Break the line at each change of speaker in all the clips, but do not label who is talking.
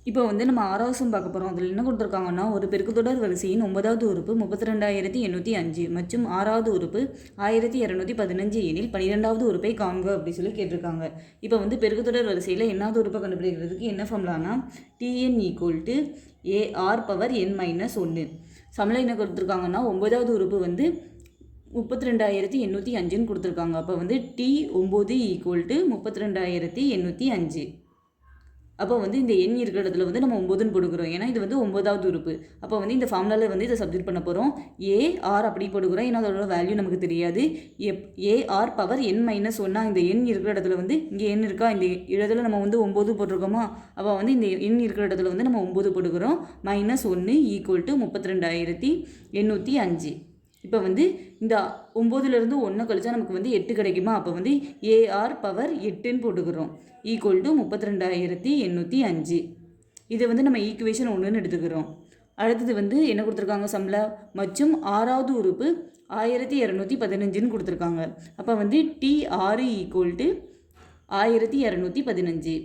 இப்போ வந்து நம்ம 6வது சம் பார்க்க போகிறோம். அதில் என்ன கொடுத்துருக்காங்கன்னா, ஒரு பெருக்குத்தொடர் வரிசையின் 9வது உறுப்பு 32,805 மற்றும் 6வது உறுப்பு 1215 எனில் 12வது உறுப்பை காண்க அப்படி சொல்லி கேட்டிருக்காங்க. இப்போ வந்து பெருக்குத்தொடர் வரிசையில் என்னாவது உறுப்பை கண்டுபிடிக்கிறதுக்கு என்ன ஃபார்முலானா Tn = AR⁻n-1. சமல என்ன கொடுத்துருக்காங்கன்னா 9வது உறுப்பு வந்து 32,805ன்னு கொடுத்துருக்காங்க. அப்போ வந்து T9 = 32,805. அப்போ வந்து இந்த எண் இருக்கிற இடத்துல வந்து நம்ம 9ன்னு போட்டுக்கிறோம். ஏன்னா இது வந்து 9வது உறுப்பு. அப்போ வந்து இந்த ஃபார்முலாவில் வந்து இதை சப்ஸ்டிட்யூட் பண்ண போகிறோம். ஏஆர் அப்படி போட்டுக்கிறோம். ஏன்னா அதோட வேல்யூ நமக்கு தெரியாது. AR⁻n-1 இந்த எண் இருக்கிற இடத்துல வந்து இங்கே எண் இருக்கா, இந்த இடத்துல நம்ம வந்து 9 போட்டிருக்கோமா, அப்போ வந்து இந்த எண் இருக்கிற இடத்துல வந்து நம்ம 9 போட்டுக்கிறோம். -1 = 32,805. இப்போ வந்து இந்த 9லேருந்து 1 கழிச்சா நமக்கு வந்து 8 கிடைக்குமா, அப்போ வந்து AR⁻8ன்னு போட்டுக்கிறோம் =32,805. இதை வந்து நம்ம ஈக்குவேஷன் 1ன்னு எடுத்துக்கிறோம். அடுத்தது வந்து என்ன கொடுத்துருக்காங்க சம்ல, மற்றும் 6வது உறுப்பு 1215ன்னு கொடுத்துருக்காங்க. அப்போ வந்து T6 = 1215.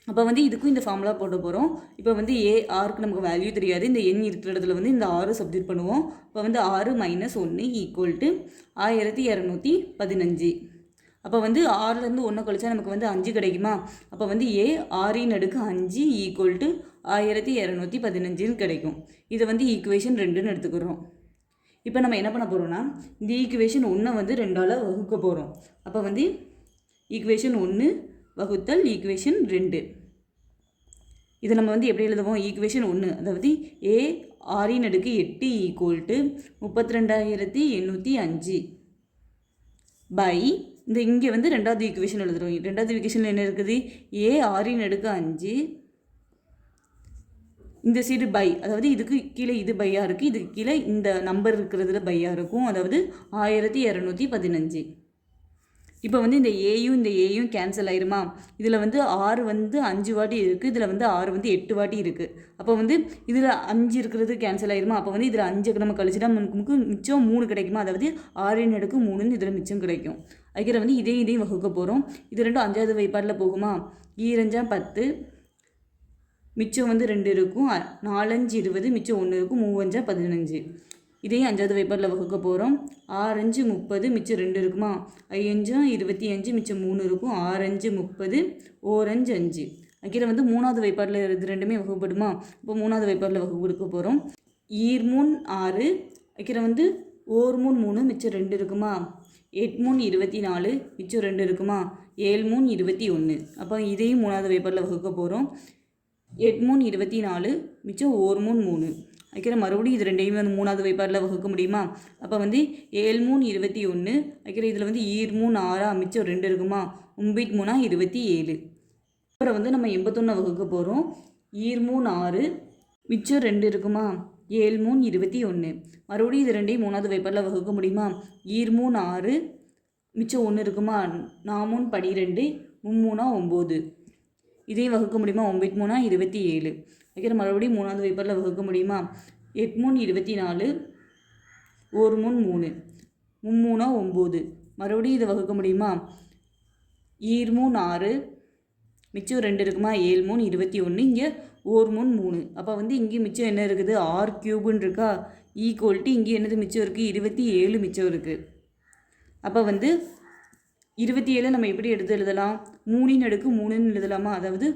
அப்போ வந்து இதுக்கும் இந்த ஃபார்முலா போட்டு போகிறோம். இப்போ வந்து ஏஆருக்கு நமக்கு வேல்யூ தெரியாது. இந்த எண் இருக்கிற இடத்துல வந்து இந்த 6 சப்ஸ்டிட்யூட் பண்ணுவோம். இப்போ வந்து 6 - 1 = 1215. அப்போ வந்து 6லேருந்து 1 கழிச்சா நமக்கு வந்து 5 கிடைக்குமா, அப்போ வந்து A6/5 = 1215ன்னு கிடைக்கும். இதை வந்து ஈக்குவேஷன் 2ன்னு எடுத்துக்கிறோம். இப்போ நம்ம என்ன பண்ண போகிறோம்னா, இந்த ஈக்குவேஷன் 1 வந்து 2ஆல் வகுக்க போகிறோம். அப்போ வந்து ஈக்குவேஷன் 1 வகுத்தல் ஈக்குவேஷன் 2. இதை நம்ம வந்து எப்படி எழுதுவோம், ஈக்குவேஷன் 1 அதாவது A6/8 = 32,805 பை இந்த இங்கே வந்து 2வது ஈக்குவேஷன் எழுதுகிறோம். 2வது ஈக்குவேஷனில் என்ன இருக்குது, A6/5 இந்த சைடு பை, அதாவது இதுக்கு கீழே இது பையாக இருக்குது, இதுக்கு கீழே இந்த நம்பர் இருக்கிறதுல பையாக இருக்கும், அதாவது 1215. இப்போ வந்து இந்த ஏயும் கேன்சல் ஆயிருமா, இதில் வந்து 6 வந்து 5 வாட்டி இருக்குது, இதில் வந்து 6 வந்து 8 வாட்டி இருக்குது. அப்போ வந்து இதில் 5 இருக்கிறது கேன்சல் ஆயிருமா, அப்போ வந்து இதில் 5 நம்ம கழிச்சுட்டா நமக்கு மிச்சம் 3 கிடைக்குமா, அதாவது 6/3 இதில் மிச்சம் கிடைக்கும். அதுக்கிற வந்து இதையும் வகுக்க போகிறோம். இது ரெண்டும் 5வது வைப்பாட்டில் போகுமா, 2 - 10 மிச்சம் வந்து 2 இருக்கும், 4 - 5 20 மிச்சம் 1 இருக்கும், 3 - 15. இதையும் 5வது வைப்பாட்டில் வகுக்க போகிறோம். 6 - 5 30 மிச்சம் 2 இருக்குமா, 5 - 25 மிச்சம் 3 இருக்கும், 6 - 5 30 1 - 5. அதுக்கிற வந்து 3வது வைப்பாட்டில் இது ரெண்டுமே வகுப்படுமா, இப்போ 3வது வைப்பாட்டில் வகுப்படுக்க போகிறோம். 3 - 6 அதுக்கிற வந்து 1 - 3 மிச்சம் 2 இருக்குமா, 8 - 24 மிச்சம் 2 இருக்குமா, 7 - 21. அப்போ இதையும் 3வது வைப்பாட்டில் வகுக்க போகிறோம். 8 - 24 மிச்சம் 1 - 3 அதுக்கிற மறுபடியும் இது ரெண்டையுமே வந்து 3வது வைப்பாட்டில் வகுக்க முடியுமா, அப்போ வந்து 7 - 21 அதுக்கிற இதில் வந்து 7 - 6 மிச்சம் 2 இருக்குமா, 9 - 3 27. அப்புறம் வந்து நம்ம 81 வகுக்க போகிறோம். 7 - 6 மிச்சம் 2 இருக்குமா, 7 - 21 மறுபடியும் இது ரெண்டையும் 3வது வைப்பாட்டில் வகுக்க முடியுமா, 7 - 6 மிச்சம் 1 இருக்குமா, 4 - 12 3 - 9. இதையும் வகுக்க முடியுமா, 9 - 3 27. அதுக்கிற மறுபடியும் 3வது வைப்பாட்டில் வகுக்க முடியுமா, 8 - 24 1 - 3 3 - 9 மறுபடியும் இதை வகுக்க முடியுமா, 7 - 6 மிச்சம் 2 இருக்குமா, 7 - 21 இங்கே 1 - 3. அப்போ வந்து இங்கே மிச்சம் என்ன இருக்குது, R³ இருக்கா, ஈக்குவல்ட்டு இங்கே என்னது மிச்சம் இருக்குது, 27 மிச்சம் இருக்குது. அப்போ வந்து 27 நம்ம எப்படி எடுத்து எழுதலாம், 3/3ன்னு எழுதலாமா, அதாவது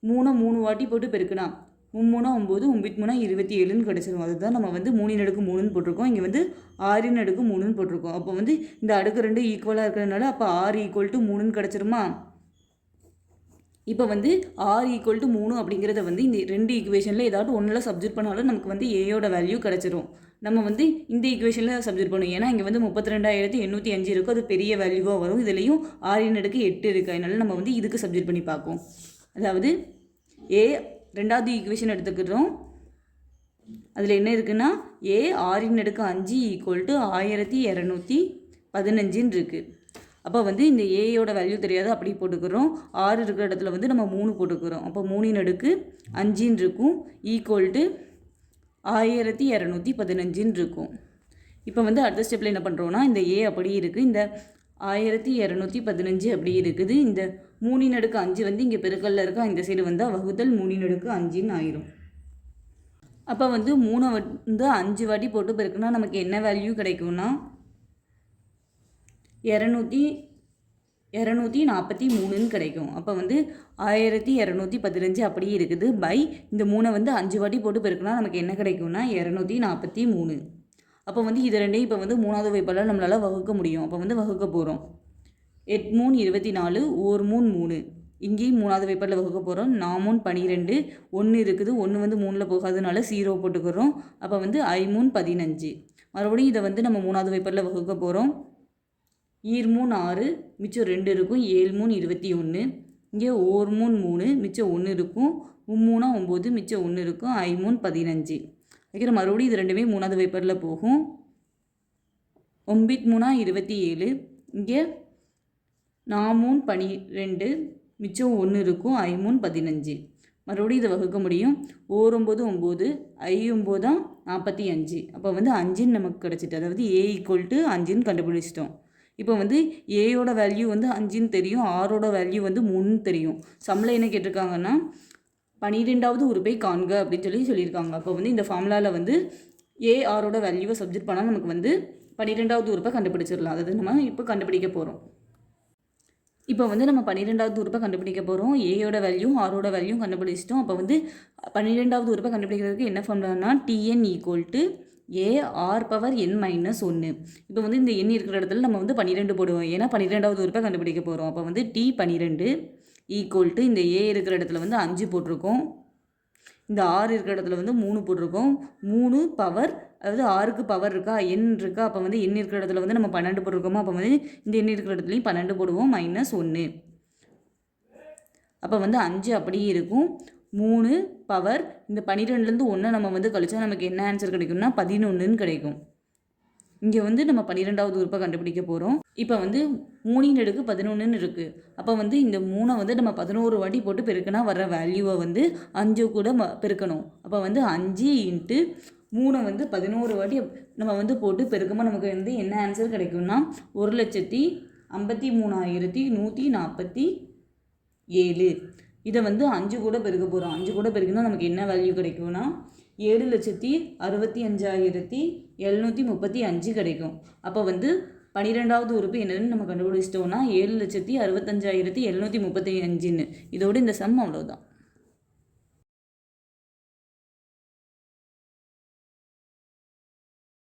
3 வாட்டி போட்டு பெருக்கினா 3 - 9 9 - 3 27ன்னு கிடச்சிரும். அதுதான் நம்ம வந்து 3/3ன்னு போட்டிருக்கோம். இங்கே வந்து 6/3ன்னு போட்டிருக்கோம். அப்போ வந்து இந்த அடுக்கு 2 ஈக்குவலாக இருக்கிறதுனால அப்போ R = 3ன்னு கிடச்சிருமா. இப்போ வந்து R = 3 அப்படிங்கிறத வந்து இந்த 2 ஈக்குவேஷனில் ஏதாவது ஒன்றில் சப்ஸ்டிட்யூட் பண்ணாலும் நமக்கு வந்து ஏயோட வேல்யூ கிடச்சிரும். நம்ம வந்து இந்த ஈக்குவேஷனில் சப்ஸ்டிட்யூட் பண்ணுவோம். ஏன்னா இங்கே வந்து 32,805 இருக்கும், அது பெரிய வேல்யூவாக வரும். இதுலேயும் 6/8 இருக்குது, அதனால நம்ம வந்து இதுக்கு சப்ஸ்டிட்யூட் பண்ணி பார்ப்போம். அதாவது ரெண்டாவது ஈக்குவேஷன் எடுத்துக்கிறோம். அதில் என்ன இருக்குன்னா A6/5 = 1215 இருக்குது. அப்போ வந்து இந்த ஏயோட வேல்யூ தெரியாது, அப்படி போட்டுக்கிறோம். 6 இருக்கிற இடத்துல வந்து நம்ம 3 போட்டுக்கிறோம். அப்போ 3/5 இருக்கும் ஈக்குவல்ட்டு 1215 இருக்கும். இப்போ வந்து அடுத்த ஸ்டெப்பில் என்ன பண்ணுறோன்னா, இந்த ஏ அப்படி இருக்குது, இந்த 1215 அப்படி இருக்குது, இந்த 3/5 வந்து இங்கே பெருக்கல்ல இருக்கா, இந்த சைடு வந்தால் வகுத்தல் 3/5ன்னு ஆயிரும். அப்போ வந்து 3 வந்து 5 வாட்டி போட்டு பெருக்குனா நமக்கு என்ன வேல்யூ கிடைக்கும்னா 243ன்னு கிடைக்கும். அப்போ வந்து 1215 அப்படியே இருக்குது. பை இந்த 3 வந்து 5 வாட்டி போட்டு பெருக்குனா நமக்கு என்ன கிடைக்கும்னா 243. அப்போ வந்து இது ரெண்டையும் இப்போ வந்து 3வது வாய்ப்பால் நம்மளால் வகுக்க முடியும். அப்போ வந்து வகுக்க போகிறோம். 8 3 24, 1 3 3. இங்கேயும் 3வது வாய்ப்பால் வகுக்க போகிறோம். 4 3 12, 1 இருக்குது, 1 வந்து 3ல் போகாதனால 0 போட்டுக்கிறோம். அப்போ வந்து 5 3 15. மறுபடியும் இதை வந்து நம்ம 3வது வாய்ப்பால் வகுக்க போகிறோம். 2 3 6, மிச்சம் 2 இருக்கும். 7 3 21. இங்கே 1 3 3, மிச்சம் 1 இருக்கும். 3 9, மிச்சம் 1 இருக்கும். 5 3 15. வைக்கிற மறுபடியும் இது ரெண்டுமே 3வது வாய்ப்பால் போகும். 9 3 27. இங்கே 4 3 12, மிச்சம் 1 இருக்கும். 5 3 15. மறுபடியும் இதை வகுக்க முடியும். 1 9 9, 5 9 45. அப்போ வந்து 5ன்னு நமக்கு கிடச்சிட்டு, அதாவது A = 5ன்னு கண்டுபிடிச்சிட்டோம். இப்போ வந்து ஏயோட வேல்யூ வந்து 5ன்னு தெரியும், ஆரோட வேல்யூ வந்து 3ன்னு தெரியும். சம்மில் என்ன கேட்டிருக்காங்கன்னா 12வது உறுப்பை காண்க அப்படின்னு சொல்லியிருக்காங்க. அப்போ வந்து இந்த ஃபார்முலாவில் வந்து ஆரோட வேல்யூவை சப்ஜெக்ட் பண்ணால் நமக்கு வந்து 12வது உறுப்பை கண்டுபிடிச்சிடலாம். அதாவது நம்ம இப்போ கண்டுபிடிக்க போகிறோம். இப்போ வந்து நம்ம 12வது உறுப்பை கண்டுபிடிக்க போகிறோம். ஏயோட வேல்யூ ஆரோட வேல்யூ கண்டுபிடிச்சிட்டோம். அப்போ வந்து 12வது உறுப்பை கண்டுபிடிக்கிறதுக்கு என்ன ஃபார்முலானா TN = AR⁻n-1. இப்போ வந்து இந்த எண் இருக்கிற இடத்துல நம்ம வந்து 12 போடுவோம். ஏன்னா 12வது உறுப்பை கண்டுபிடிக்க போகிறோம். அப்போ வந்து T12 = இந்த A இருக்கிற இடத்துல வந்து 5 போட்டிருக்கோம். இந்த 6 இருக்கிற இடத்துல வந்து 3 போட்டிருக்கோம். 3 பவர், அதாவது 6க்கு பவர் இருக்கா, எண் இருக்கா. அப்போ வந்து எண் இருக்கிற இடத்துல வந்து நம்ம 12 போட்டிருக்கோமோ, அப்போ வந்து இந்த எண் இருக்கிற இடத்துலையும் 12 போடுவோம். -1. அப்போ வந்து 5 அப்படியே இருக்கும். 3 பவர், இந்த 12லேருந்து 1 நம்ம வந்து கழிச்சா நமக்கு என்ன ஆன்சர் கிடைக்கும்னா 11ன்னு கிடைக்கும். இங்கே வந்து நம்ம 12வது உறுப்பை கண்டுபிடிக்க போகிறோம். இப்போ வந்து 3/11ன்னு இருக்குது. அப்போ வந்து இந்த 3 வந்து நம்ம 11 வாட்டி போட்டு பெருக்கினா வர வேல்யூவை வந்து 5 கூட பெருக்கணும். அப்போ வந்து 5 × 3 வந்து 11 வாட்டி நம்ம வந்து போட்டு பெருக்கும்போது நமக்கு வந்து என்ன ஆன்சர் கிடைக்கும்னா 1,53,147. இதை வந்து 5 கூட பெருக்க போகிறோம். 5 கூட பெருக்கினா நமக்கு என்ன வேல்யூ கிடைக்கும்னா 7,65,735 கிடைக்கும். அப்போ வந்து 12வது உறுப்பு என்னன்னு நம்ம கண்டுபிடிச்சிட்டோம்னா 7,65,735. இதோடு இந்த சம் அவ்வளோதான்.